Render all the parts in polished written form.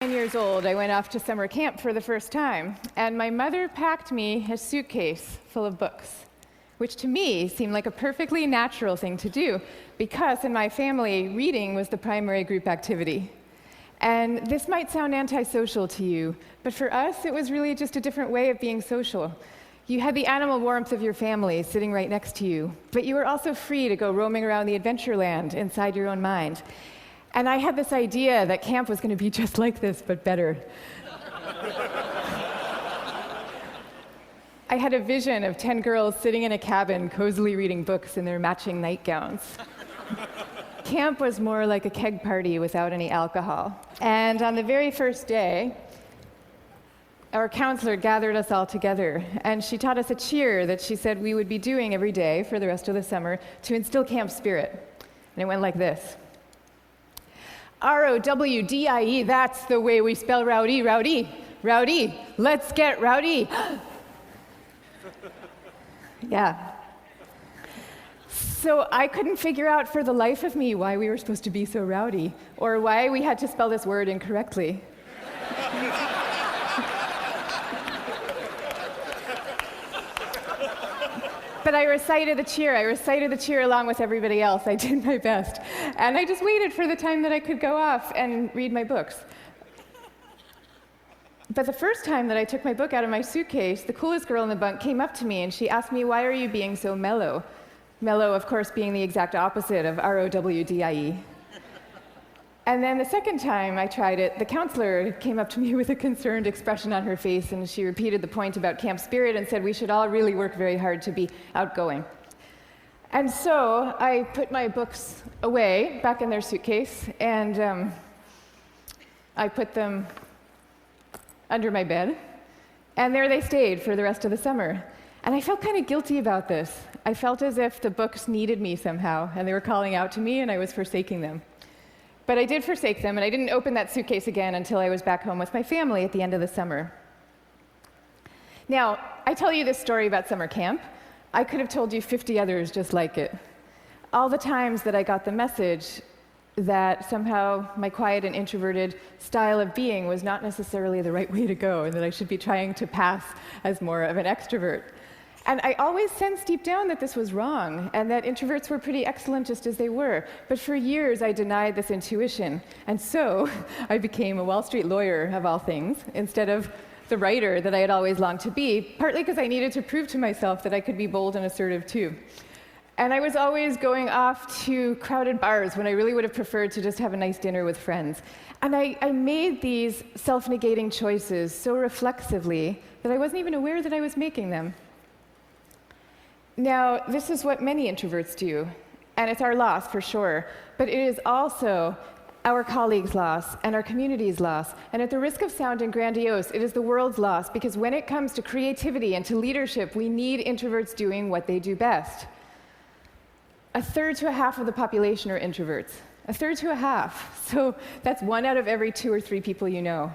9 years old, I went off to summer camp for the first time, and my mother packed me a suitcase full of books, which to me seemed like a perfectly natural thing to do, because in my family, reading was the primary group activity. And this might sound antisocial to you, but for us, it was really just a different way of being social. You had the animal warmth of your family sitting right next to you, but you were also free to go roaming around the adventure land inside your own mind. And I had this idea that camp was going to be just like this, but better. I had a vision of 10 girls sitting in a cabin, cozily reading books in their matching nightgowns. Camp was more like a keg party without any alcohol. And on the very first day, our counselor gathered us all together, and she taught us a cheer that she said we would be doing every day for the rest of the summer to instill camp spirit. And it went like this. R-O-W-D-I-E, that's the way we spell rowdy, rowdy, rowdy. Let's get rowdy. Yeah. So I couldn't figure out for the life of me why we were supposed to be so rowdy, or why we had to spell this word incorrectly. But I recited the cheer along with everybody else. I did my best. And I just waited for the time that I could go off and read my books. But the first time that I took my book out of my suitcase, the coolest girl in the bunk came up to me and she asked me, "Why are you being so mellow?" Mellow, of course, being the exact opposite of R-O-W-D-I-E. And then the second time I tried it, the counselor came up to me with a concerned expression on her face, and she repeated the point about camp spirit and said we should all really work very hard to be outgoing. And so I put my books away, back in their suitcase, and I put them under my bed, and there they stayed for the rest of the summer. And I felt kind of guilty about this. I felt as if the books needed me somehow, and they were calling out to me, and I was forsaking them. But I did forsake them, and I didn't open that suitcase again until I was back home with my family at the end of the summer. Now, I tell you this story about summer camp. I could have told you 50 others just like it. All the times that I got the message that somehow my quiet and introverted style of being was not necessarily the right way to go, and that I should be trying to pass as more of an extrovert. And I always sensed deep down that this was wrong, and that introverts were pretty excellent just as they were. But for years, I denied this intuition. And so I became a Wall Street lawyer, of all things, instead of the writer that I had always longed to be, partly because I needed to prove to myself that I could be bold and assertive too. And I was always going off to crowded bars when I really would have preferred to just have a nice dinner with friends. And I made these self-negating choices so reflexively that I wasn't even aware that I was making them. Now, this is what many introverts do, and it's our loss for sure, but it is also our colleagues' loss and our community's loss, and at the risk of sounding grandiose, it is the world's loss, because when it comes to creativity and to leadership, we need introverts doing what they do best. 1/3 to 1/2 of the population are introverts. 1/3 to 1/2, so that's 1 out of every 2 or 3 people you know.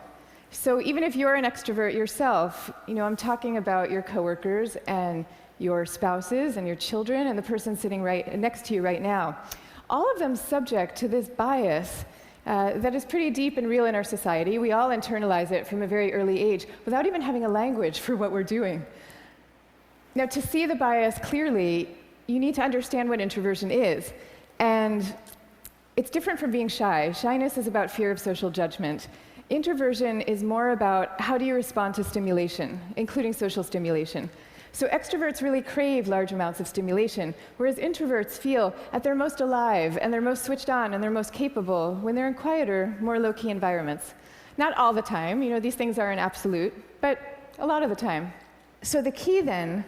So even if you're an extrovert yourself, I'm talking about your coworkers and your spouses and your children and the person sitting right next to you right now. All of them subject to this bias that is pretty deep and real in our society. We all internalize it from a very early age without even having a language for what we're doing. Now, to see the bias clearly, you need to understand what introversion is. And it's different from being shy. Shyness is about fear of social judgment. Introversion is more about how do you respond to stimulation, including social stimulation. So extroverts really crave large amounts of stimulation, whereas introverts feel at their most alive and they're most switched on and they're most capable when they're in quieter, more low-key environments. Not all the time, these things are an absolute, but a lot of the time. So the key then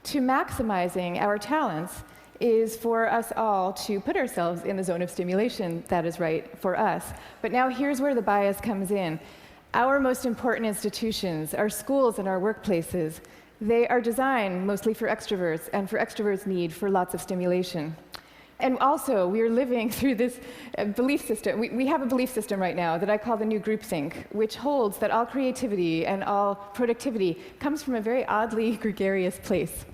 to maximizing our talents is for us all to put ourselves in the zone of stimulation that is right for us. But now here's where the bias comes in. Our most important institutions, our schools and our workplaces, they are designed mostly for extroverts, and for extroverts' need for lots of stimulation. And also, we are living through this belief system. We have a belief system right now that I call the new groupthink, which holds that all creativity and all productivity comes from a very oddly gregarious place.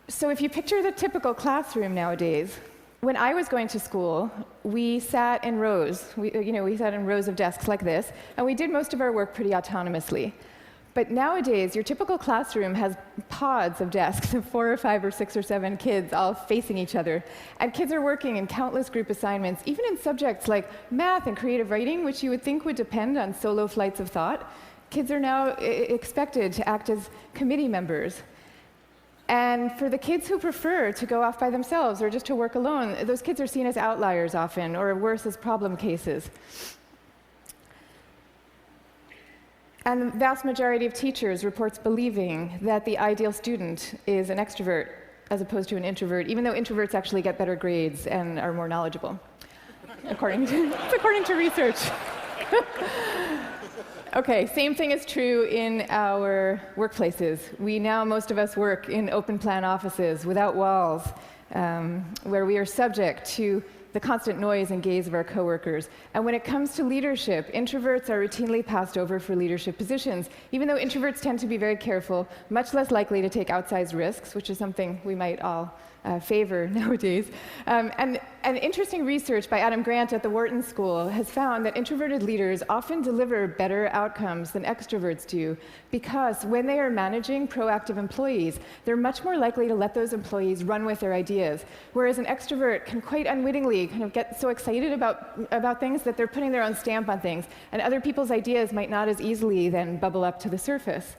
So if you picture the typical classroom nowadays, When I was going to school, we sat in rows. We sat in rows of desks like this, and we did most of our work pretty autonomously. But nowadays, your typical classroom has pods of desks of 4 or 5 or 6 or 7 kids all facing each other. And kids are working in countless group assignments, even in subjects like math and creative writing, which you would think would depend on solo flights of thought. Kids are now expected to act as committee members. And for the kids who prefer to go off by themselves or just to work alone, those kids are seen as outliers often, or worse, as problem cases. And the vast majority of teachers reports believing that the ideal student is an extrovert as opposed to an introvert, even though introverts actually get better grades and are more knowledgeable, according to research. Okay, same thing is true in our workplaces. Most of us work in open-plan offices without walls, where we are subject to the constant noise and gaze of our coworkers. And when it comes to leadership, introverts are routinely passed over for leadership positions, even though introverts tend to be very careful, much less likely to take outsized risks, which is something we might all favor nowadays. And interesting research by Adam Grant at the Wharton School has found that introverted leaders often deliver better outcomes than extroverts do, because when they are managing proactive employees, they're much more likely to let those employees run with their ideas, whereas an extrovert can quite unwittingly kind of get so excited about things that they're putting their own stamp on things, and other people's ideas might not as easily then bubble up to the surface.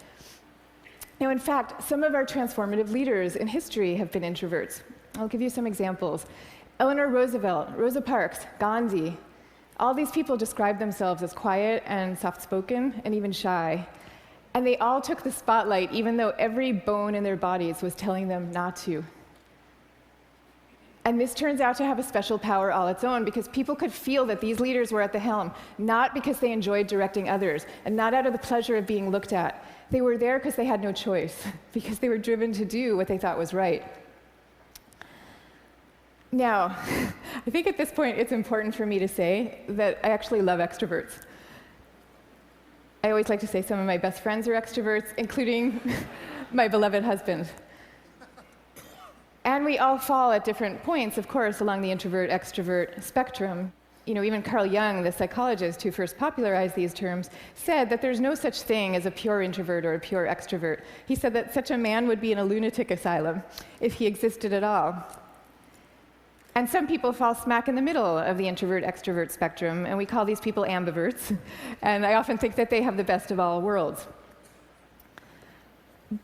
Now, in fact, some of our transformative leaders in history have been introverts. I'll give you some examples. Eleanor Roosevelt, Rosa Parks, Gandhi. All these people describe themselves as quiet and soft-spoken and even shy. And they all took the spotlight, even though every bone in their bodies was telling them not to. And this turns out to have a special power all its own, because people could feel that these leaders were at the helm, not because they enjoyed directing others, and not out of the pleasure of being looked at. They were there because they had no choice, because they were driven to do what they thought was right. Now, I think at this point it's important for me to say that I actually love extroverts. I always like to say some of my best friends are extroverts, including my beloved husband. And we all fall at different points, of course, along the introvert-extrovert spectrum. Even Carl Jung, the psychologist who first popularized these terms, said that there's no such thing as a pure introvert or a pure extrovert. He said that such a man would be in a lunatic asylum if he existed at all. And some people fall smack in the middle of the introvert-extrovert spectrum, and we call these people ambiverts. And I often think that they have the best of all worlds.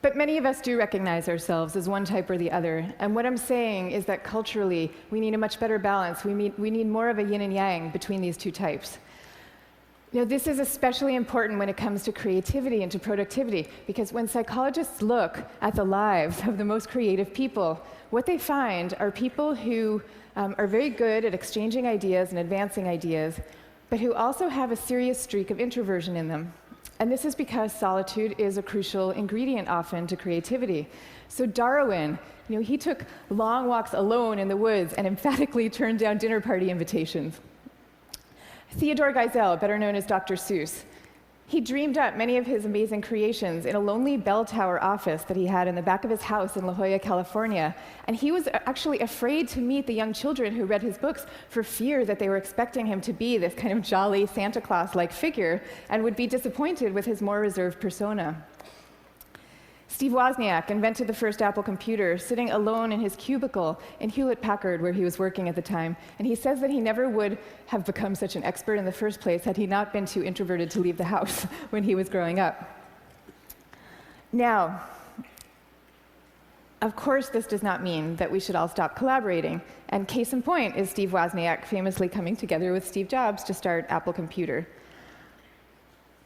But many of us do recognize ourselves as one type or the other. And what I'm saying is that culturally, we need a much better balance. We need more of a yin and yang between these two types. This is especially important when it comes to creativity and to productivity, because when psychologists look at the lives of the most creative people, what they find are people who are very good at exchanging ideas and advancing ideas, but who also have a serious streak of introversion in them. And this is because solitude is a crucial ingredient often to creativity. So Darwin, he took long walks alone in the woods and emphatically turned down dinner party invitations. Theodore Geisel, better known as Dr. Seuss, he dreamed up many of his amazing creations in a lonely bell tower office that he had in the back of his house in La Jolla, California. And he was actually afraid to meet the young children who read his books for fear that they were expecting him to be this kind of jolly Santa Claus-like figure and would be disappointed with his more reserved persona. Steve Wozniak invented the first Apple computer, sitting alone in his cubicle in Hewlett-Packard, where he was working at the time. And he says that he never would have become such an expert in the first place had he not been too introverted to leave the house when he was growing up. Now, of course, this does not mean that we should all stop collaborating. And case in point is Steve Wozniak famously coming together with Steve Jobs to start Apple Computer.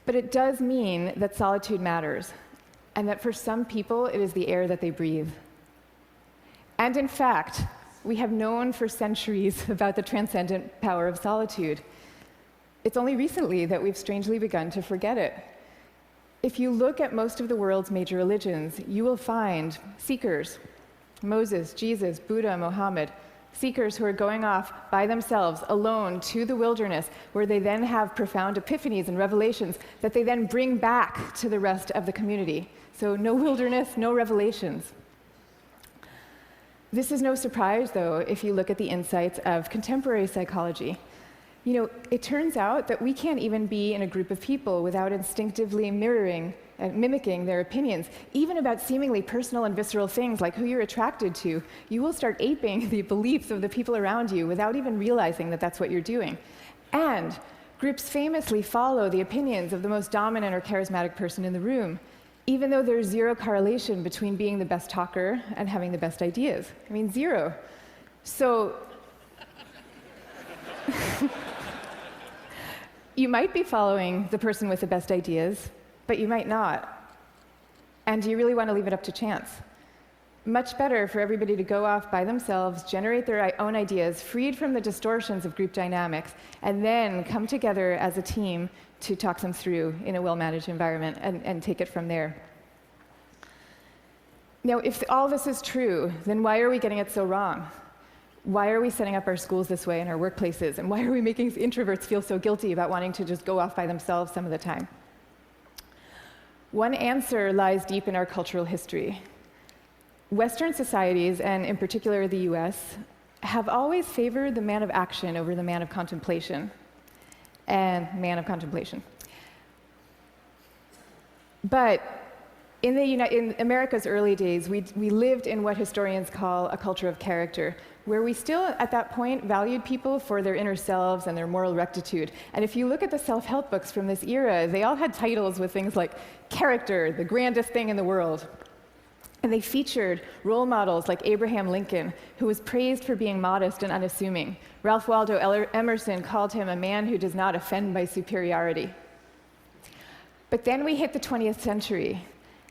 But it does mean that solitude matters, and that for some people, it is the air that they breathe. And in fact, we have known for centuries about the transcendent power of solitude. It's only recently that we've strangely begun to forget it. If you look at most of the world's major religions, you will find seekers, Moses, Jesus, Buddha, Mohammed, seekers who are going off by themselves, alone, to the wilderness, where they then have profound epiphanies and revelations that they then bring back to the rest of the community. So no wilderness, no revelations. This is no surprise, though, if you look at the insights of contemporary psychology. You know, it turns out that we can't even be in a group of people without instinctively mirroring and mimicking their opinions, even about seemingly personal and visceral things like who you're attracted to. You will start aping the beliefs of the people around you without even realizing that that's what you're doing. And groups famously follow the opinions of the most dominant or charismatic person in the room, even though there's zero correlation between being the best talker and having the best ideas. I mean, zero. So you might be following the person with the best ideas, but you might not. And do you really want to leave it up to chance? Much better for everybody to go off by themselves, generate their own ideas, freed from the distortions of group dynamics, and then come together as a team to talk them through in a well-managed environment and take it from there. Now, if all this is true, then why are we getting it so wrong? Why are we setting up our schools this way and our workplaces? And why are we making introverts feel so guilty about wanting to just go off by themselves some of the time? One answer lies deep in our cultural history. Western societies, and in particular the US, have always favored the man of action over the man of contemplation. But in America's early days, we lived in what historians call a culture of character, where we still, at that point, valued people for their inner selves and their moral rectitude. And if you look at the self-help books from this era, they all had titles with things like character, the grandest thing in the world. And they featured role models like Abraham Lincoln, who was praised for being modest and unassuming. Ralph Waldo Emerson called him a man who does not offend by superiority. But then we hit the 20th century,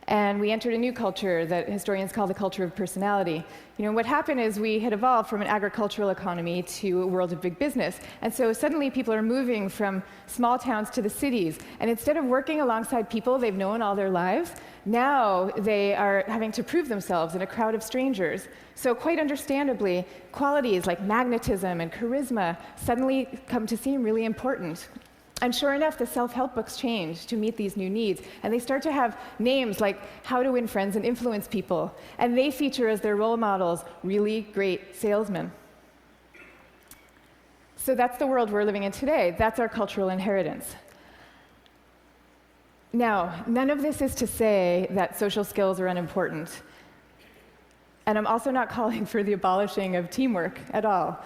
and we entered a new culture that historians call the culture of personality. You know, what happened is we had evolved from an agricultural economy to a world of big business. And so suddenly people are moving from small towns to the cities. And instead of working alongside people they've known all their lives, now they are having to prove themselves in a crowd of strangers. So quite understandably, qualities like magnetism and charisma suddenly come to seem really important. And sure enough, the self-help books change to meet these new needs. And they start to have names like How to Win Friends and Influence People. And they feature as their role models really great salesmen. So that's the world we're living in today. That's our cultural inheritance. Now, none of this is to say that social skills are unimportant. And I'm also not calling for the abolishing of teamwork at all.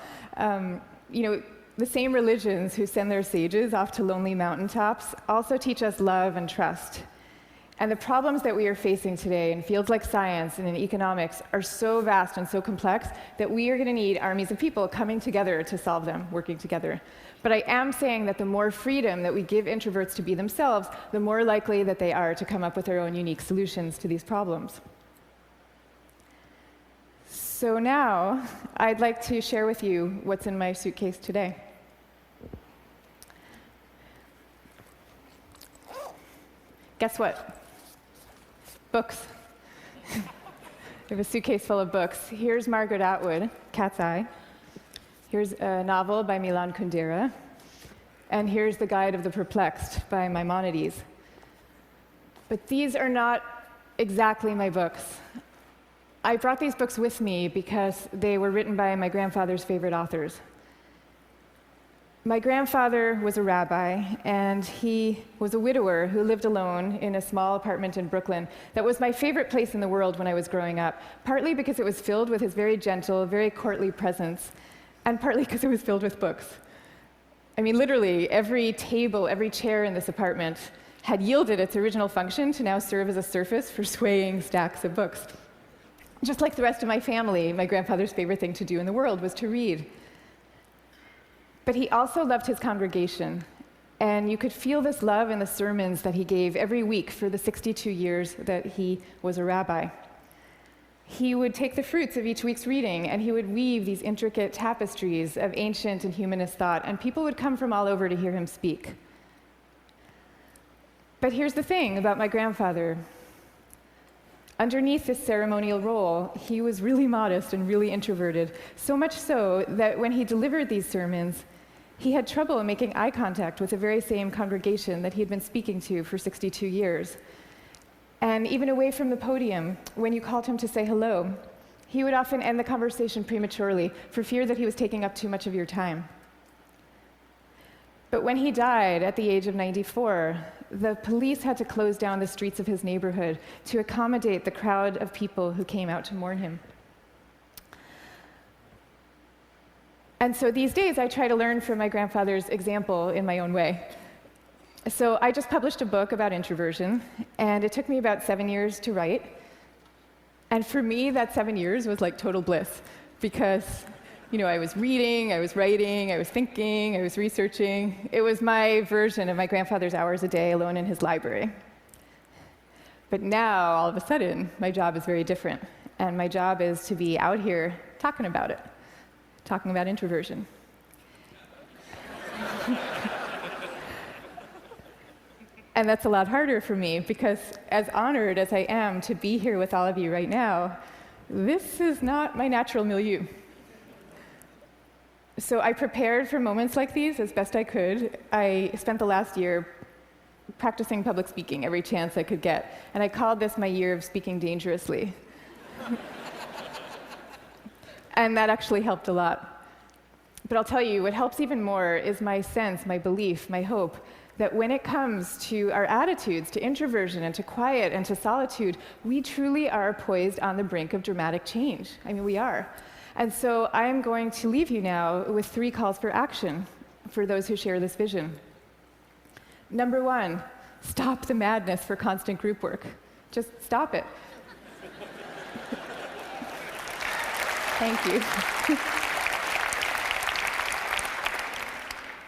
The same religions who send their sages off to lonely mountaintops also teach us love and trust. And the problems that we are facing today in fields like science and in economics are so vast and so complex that we are going to need armies of people coming together to solve them, working together. But I am saying that the more freedom that we give introverts to be themselves, the more likely that they are to come up with their own unique solutions to these problems. So now, I'd like to share with you what's in my suitcase today. Guess what? Books. I have a suitcase full of books. Here's Margaret Atwood, Cat's Eye. Here's a novel by Milan Kundera. And here's The Guide of the Perplexed by Maimonides. But these are not exactly my books. I brought these books with me because they were written by my grandfather's favorite authors. My grandfather was a rabbi, and he was a widower who lived alone in a small apartment in Brooklyn that was my favorite place in the world when I was growing up, partly because it was filled with his very gentle, very courtly presence, and partly because it was filled with books. I mean, literally, every table, every chair in this apartment had yielded its original function to now serve as a surface for swaying stacks of books. Just like the rest of my family, my grandfather's favorite thing to do in the world was to read. But he also loved his congregation, and you could feel this love in the sermons that he gave every week for the 62 years that he was a rabbi. He would take the fruits of each week's reading, and he would weave these intricate tapestries of ancient and humanist thought, and people would come from all over to hear him speak. But here's the thing about my grandfather. Underneath this ceremonial role, he was really modest and really introverted, so much so that when he delivered these sermons, he had trouble making eye contact with the very same congregation that he had been speaking to for 62 years. And even away from the podium, when you called him to say hello, He would often end the conversation prematurely for fear that he was taking up too much of your time. But when he died at the age of 94, the police had to close down the streets of his neighborhood to accommodate the crowd of people who came out to mourn him. And so these days, I try to learn from my grandfather's example in my own way. So I just published a book about introversion, and it took me about 7 years to write. And for me, that 7 years was like total bliss, because I was reading, I was writing, I was thinking, I was researching. It was my version of my grandfather's hours a day alone in his library. But now, all of a sudden, my job is very different. And my job is to be out here talking about it, talking about introversion. And that's a lot harder for me, because as honored as I am to be here with all of you right now, this is not my natural milieu. So I prepared for moments like these as best I could. I spent the last year practicing public speaking every chance I could get, and I called this my year of speaking dangerously. And that actually helped a lot. But I'll tell you, what helps even more is my sense, my belief, my hope, that when it comes to our attitudes, to introversion and to quiet and to solitude, we truly are poised on the brink of dramatic change. I mean, we are. And so I'm going to leave you now with 3 calls for action for those who share this vision. Number 1, stop the madness for constant group work. Just stop it. Thank you.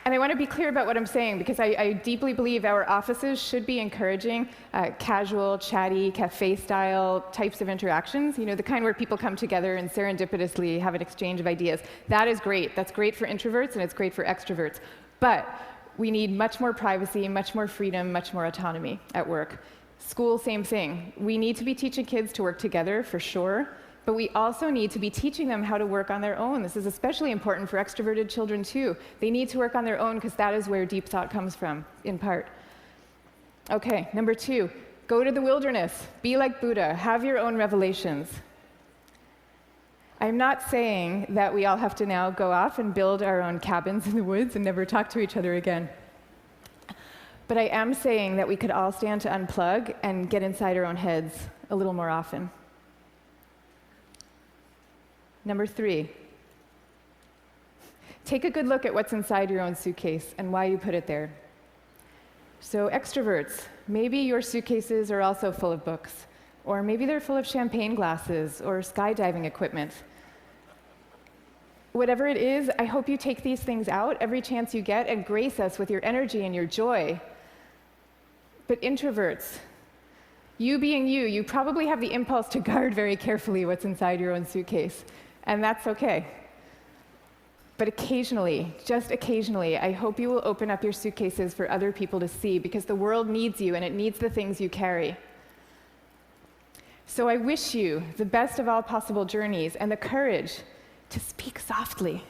And I want to be clear about what I'm saying, because I deeply believe our offices should be encouraging casual, chatty, cafe-style types of interactions, the kind where people come together and serendipitously have an exchange of ideas. That is great. That's great for introverts, and it's great for extroverts. But we need much more privacy, much more freedom, much more autonomy at work. School, same thing. We need to be teaching kids to work together, for sure. But we also need to be teaching them how to work on their own. This is especially important for extroverted children, too. They need to work on their own because that is where deep thought comes from, in part. Okay, number 2, go to the wilderness. Be like Buddha. Have your own revelations. I'm not saying that we all have to now go off and build our own cabins in the woods and never talk to each other again. But I am saying that we could all stand to unplug and get inside our own heads a little more often. Number 3, take a good look at what's inside your own suitcase and why you put it there. So extroverts, maybe your suitcases are also full of books, or maybe they're full of champagne glasses or skydiving equipment. Whatever it is, I hope you take these things out every chance you get and grace us with your energy and your joy. But introverts, you being you probably have the impulse to guard very carefully what's inside your own suitcase. And that's okay. But occasionally, just occasionally, I hope you will open up your suitcases for other people to see, because the world needs you and it needs the things you carry. So I wish you the best of all possible journeys and the courage to speak softly.